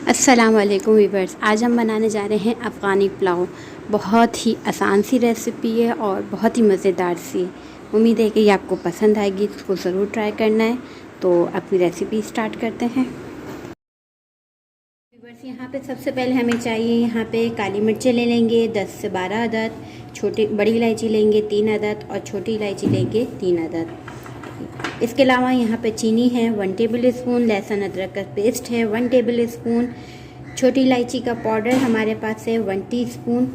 अस्सलामुअलैकुम वीवर्स। आज हम बनाने जा रहे हैं अफ़गानी पुलाव। बहुत ही आसान सी रेसिपी है और बहुत ही मज़ेदार सी। उम्मीद है कि ये आपको पसंद आएगी, इसको ज़रूर ट्राई करना है। तो अपनी रेसिपी स्टार्ट करते हैं। वीवर्स, यहाँ पे सबसे पहले हमें चाहिए, यहाँ पे काली मिर्चें ले लेंगे 10 से 12 अदद, बड़ी इलायची लेंगे 3 अदद और छोटी इलायची लेंगे 3 अदद। इसके अलावा यहाँ पे चीनी है 1 टेबल स्पून, लहसुन अदरक का पेस्ट है 1 टेबल स्पून, छोटी इलायची का पाउडर हमारे पास है 1 टीस्पून।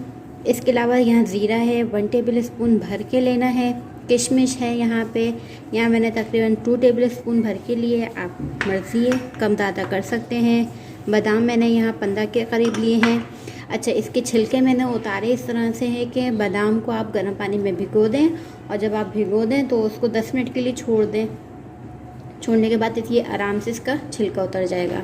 इसके अलावा यहाँ ज़ीरा है 1 टेबल स्पून भर के लेना है। किशमिश है यहाँ मैंने तकरीबन 2 टेबल स्पून भर के लिए, आप मर्ज़ी है कम ज़्यादा कर सकते हैं। बादाम मैंने यहाँ 15 के करीब लिए हैं। अच्छा, इसके छिलके मैंने उतारे इस तरह से है कि बादाम को आप गर्म पानी में भिगो दें और जब आप भिगो दें तो उसको 10 मिनट के लिए छोड़ दें। छोड़ने के बाद ये आराम से इसका छिलका उतर जाएगा।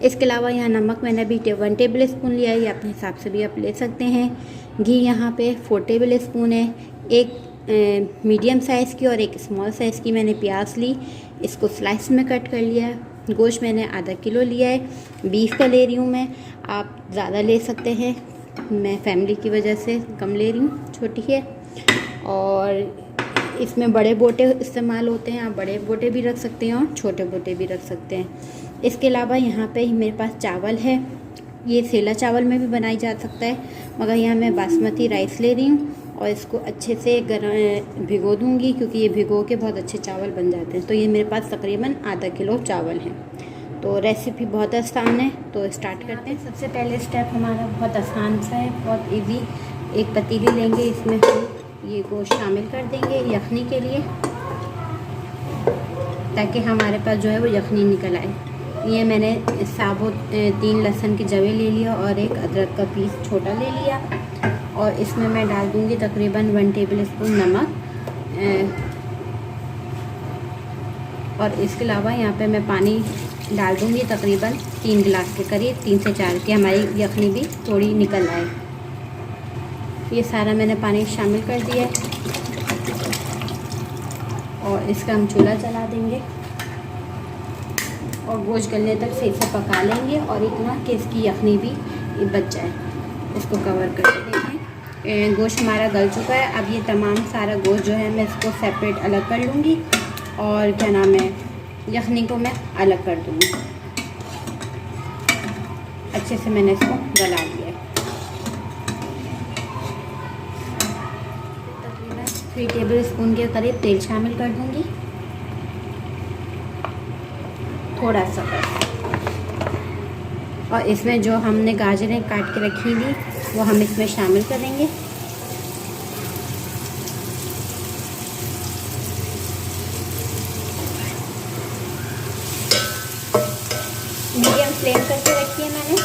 इसके अलावा यहाँ नमक मैंने भी 1 टेबल स्पून लिया है, ये अपने हिसाब से भी आप ले सकते हैं। घी यहाँ पे 4 टेबल स्पून है। एक मीडियम साइज़ की और एक स्मॉल साइज़ की मैंने प्याज ली, इसको स्लाइस में कट कर लिया है। गोश्त मैंने आधा किलो लिया है, बीफ का ले रही हूँ मैं, आप ज़्यादा ले सकते हैं, मैं फैमिली की वजह से कम ले रही हूँ, छोटी है। और इसमें बड़े बोटे इस्तेमाल होते हैं, आप बड़े बोटे भी रख सकते हैं और छोटे बोटे भी रख सकते हैं। इसके अलावा यहाँ पे मेरे पास चावल है, ये सेला चावल में भी बनाई जा सकता है, मगर यहाँ मैं बासमती राइस ले रही हूँ और इसको अच्छे से भिगो दूँगी, क्योंकि ये भिगो के बहुत अच्छे चावल बन जाते हैं। तो ये मेरे पास तकरीबन आधा किलो चावल हैं। तो रेसिपी बहुत आसान है, तो स्टार्ट करते हैं। सबसे पहले स्टेप हमारा बहुत आसान सा है, बहुत इजी। एक पतीली लेंगे, इसमें हम ये गोश्त शामिल कर देंगे यखनी के लिए, ताकि हमारे पास जो है वो यखनी निकल आए। ये मैंने साबुत 3 लहसुन की जवे ले लिया और एक अदरक का पीस छोटा ले लिया और इसमें मैं डाल दूँगी तकरीबन 1 टेबल स्पून नमक। और इसके अलावा यहाँ पे मैं पानी डाल दूँगी तकरीबन 3 गिलास के करीब, 3 से 4 की हमारी यखनी भी थोड़ी निकल आए। ये सारा मैंने पानी शामिल कर दिया है और इसका हम चूल्हा जला देंगे और गोश्त गलने तक से इसे पका लेंगे और इतना कि इसकी यखनी भी बच जाए। इसको कवर करके देखें, गोश्त हमारा गल चुका है। अब ये तमाम सारा गोश्त जो है मैं इसको सेपरेट अलग कर लूँगी और क्या नाम है, यखनी को मैं अलग कर दूँगी। अच्छे से मैंने इसको गला लिया है। 3 टेबल स्पून के करीब तेल शामिल कर दूंगी, थोड़ा सा बस। और इसमें जो हमने गाजरें काट के रखी थी वो हम इसमें शामिल करेंगे। मीडियम फ्लेम करके रखी है मैंने।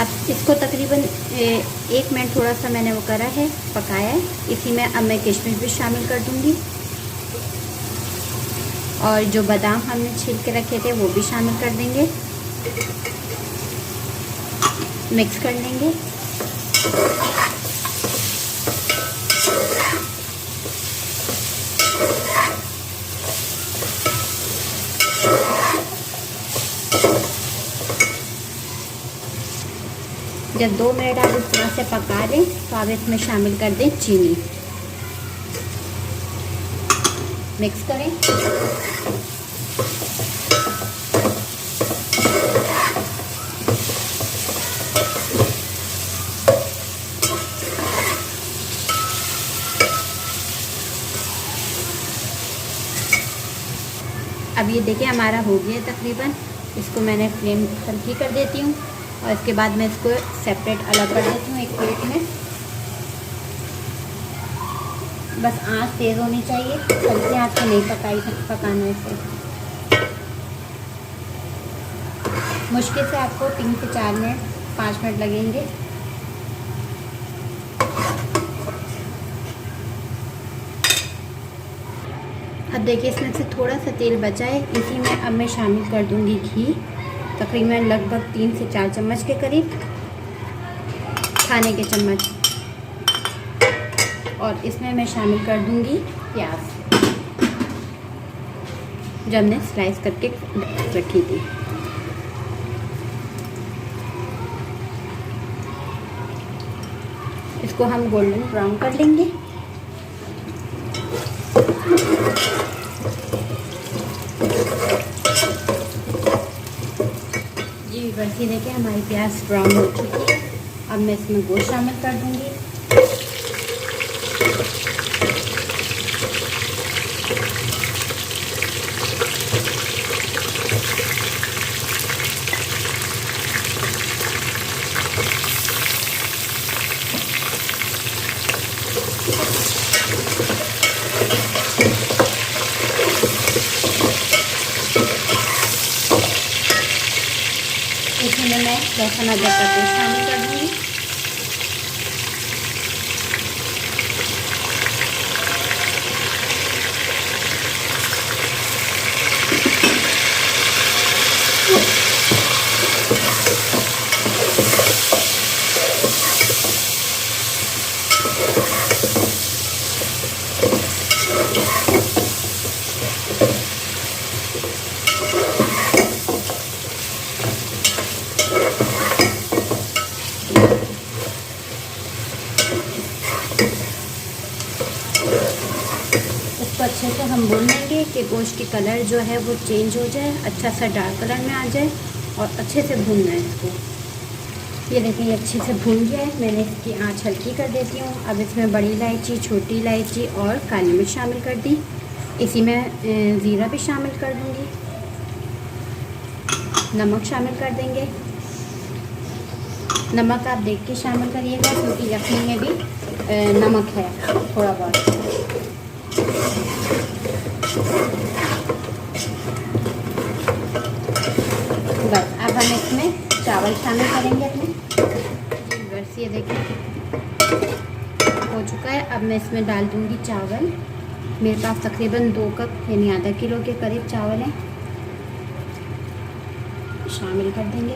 अब इसको तकरीबन 1 मिनट थोड़ा सा मैंने वो करा है, पकाया है। इसी में अब मैं किशमिश भी शामिल कर दूंगी और जो बादाम हमने छील के रखे थे वो भी शामिल कर देंगे, मिक्स कर लेंगे। जब 2 मिनट आप इस तरह से पका लें तो आप इसमें शामिल कर दें चीनी, मिक्स करें। अब ये देखिए हमारा हो गया तकरीबन। इसको मैंने फ्लेम हल्की कर देती हूँ और इसके बाद मैं इसको सेपरेट अलग कर देती हूँ एक प्लेट में। बस आंच तेज़ होनी चाहिए, हल्की आंच पे नहीं पकाना है इसे। मुश्किल से आपको 3 से 4 मिनट 5 मिनट लगेंगे। अब देखिए इसमें से थोड़ा सा तेल बचा है, इसी में अब मैं शामिल कर दूंगी घी, तकरीबन लगभग 3 से 4 चम्मच के करीब, खाने के चम्मच। और इसमें मैं शामिल कर दूंगी प्याज जो हमने स्लाइस करके रखी थी। इसको हम गोल्डन ब्राउन कर लेंगे। जी बस ये देखिए हमारी प्याज ब्राउन हो चुकी है। अब मैं इसमें गोश्त शामिल कर दूंगी। इसमें मैं लहसुन अदरक का पेस्ट शामिल कर दूँगी। इसको अच्छे से हम भून लेंगे कि गोश्त की कलर जो है वो चेंज हो जाए, अच्छा सा डार्क कलर में आ जाए और अच्छे से भूनना है इसको। ये देखिए ये अच्छे से भून गया है। मैंने इसकी आंच हल्की कर देती हूँ। अब इसमें बड़ी इलायची, छोटी इलायची और काली मिर्च शामिल कर दी। इसी में ज़ीरा भी शामिल कर दूँगी। नमक शामिल कर देंगे। नमक आप देख के शामिल करिएगा क्योंकि यखनी में भी नमक है थोड़ा बहुत। बस अब हम इसमें चावल शामिल करेंगे अपने। बस ये देखिए हो चुका है। अब मैं इसमें डाल दूँगी चावल। मेरे पास तकरीबन 2 कप यानी आधा किलो के करीब चावल हैं, शामिल कर देंगे।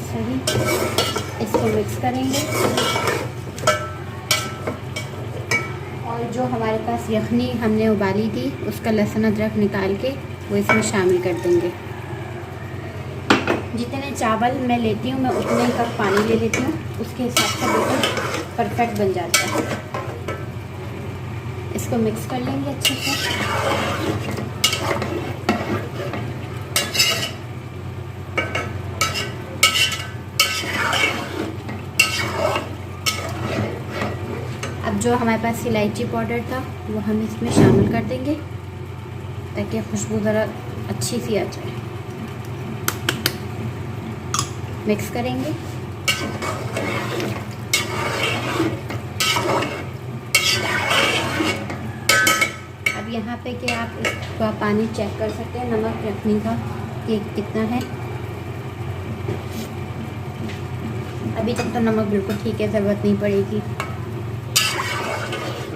सही इसको मिक्स करेंगे और जो हमारे पास यखनी हमने उबाली थी उसका लहसुन अदरक निकाल के वो इसमें शामिल कर देंगे। जितने चावल मैं लेती हूँ मैं उतने ही कप पानी ले लेती हूँ, उसके हिसाब से बिल्कुल परफेक्ट बन जाता है। इसको मिक्स कर लेंगे अच्छे से। अब जो हमारे पास इलायची पाउडर था वो हम इसमें शामिल कर देंगे ताकि खुशबू ज़रा अच्छी सी आ जाए। मिक्स करेंगे। अब यहाँ पे कि आप इसका पानी चेक कर सकते हैं नमक यखनी का कि कितना है। अभी तक तो नमक बिल्कुल ठीक है, ज़रूरत नहीं पड़ेगी।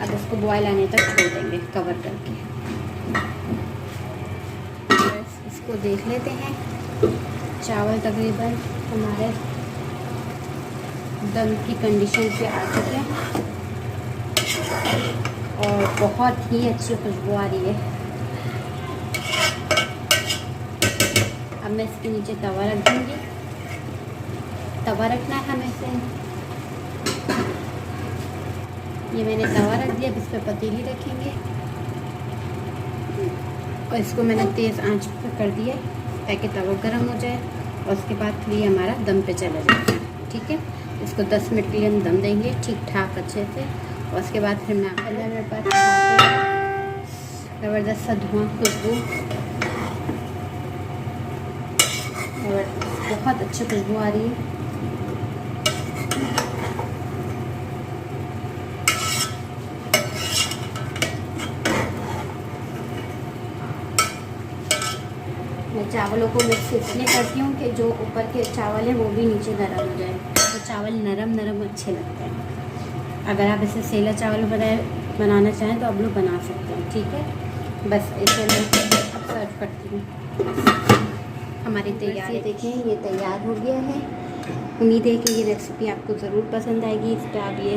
अब इसको बॉयल आने तक छोड़ देंगे कवर करके। बस इसको देख लेते हैं। चावल तकरीबन हमारे दम की कंडीशन पे आ चुके हैं और बहुत ही अच्छी खुशबू आ रही है। अब मैं इसके नीचे तवा रख दूँगी। तवा रखना है हमें से। ये मैंने तवा रख दिया। अब इस पर पतीली रखेंगे और इसको मैंने तेज़ आंच पर कर दिया ताकि तवा गर्म हो जाए और उसके बाद फिर ये हमारा दम पे चला जाए। ठीक है, इसको 10 मिनट के लिए हम दम देंगे ठीक ठाक अच्छे से और उसके बाद फिर मैं अंदर मेरे पास ज़बरदस्त सा धुआं खुशबू और बहुत अच्छी खुशबू आ रही है। मैं चावलों को मिक्स इसलिए करती हूँ कि जो ऊपर के चावल हैं वो भी नीचे नरम हो जाए, तो चावल नरम नरम अच्छे लगते हैं। अगर आप इसे सेला चावल बनाना चाहें तो आप लोग बना सकते हैं। ठीक है, बस इसे मैं अब सर्व करती हूँ। हमारी तैयारी देखें, ये तैयार हो गया है। उम्मीद है कि ये रेसिपी आपको ज़रूर पसंद आएगी। इस पर आप ये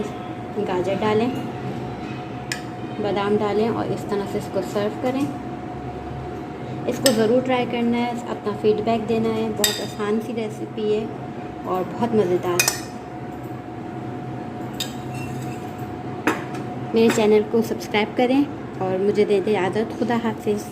गाजर डालें, बादाम डालें और इस तरह से इसको सर्व करें। इसको ज़रूर ट्राई करना है, अपना फीडबैक देना है। बहुत आसान सी रेसिपी है और बहुत मज़ेदार। मेरे चैनल को सब्सक्राइब करें और मुझे दे इजाज़त। खुदा हाफिज़।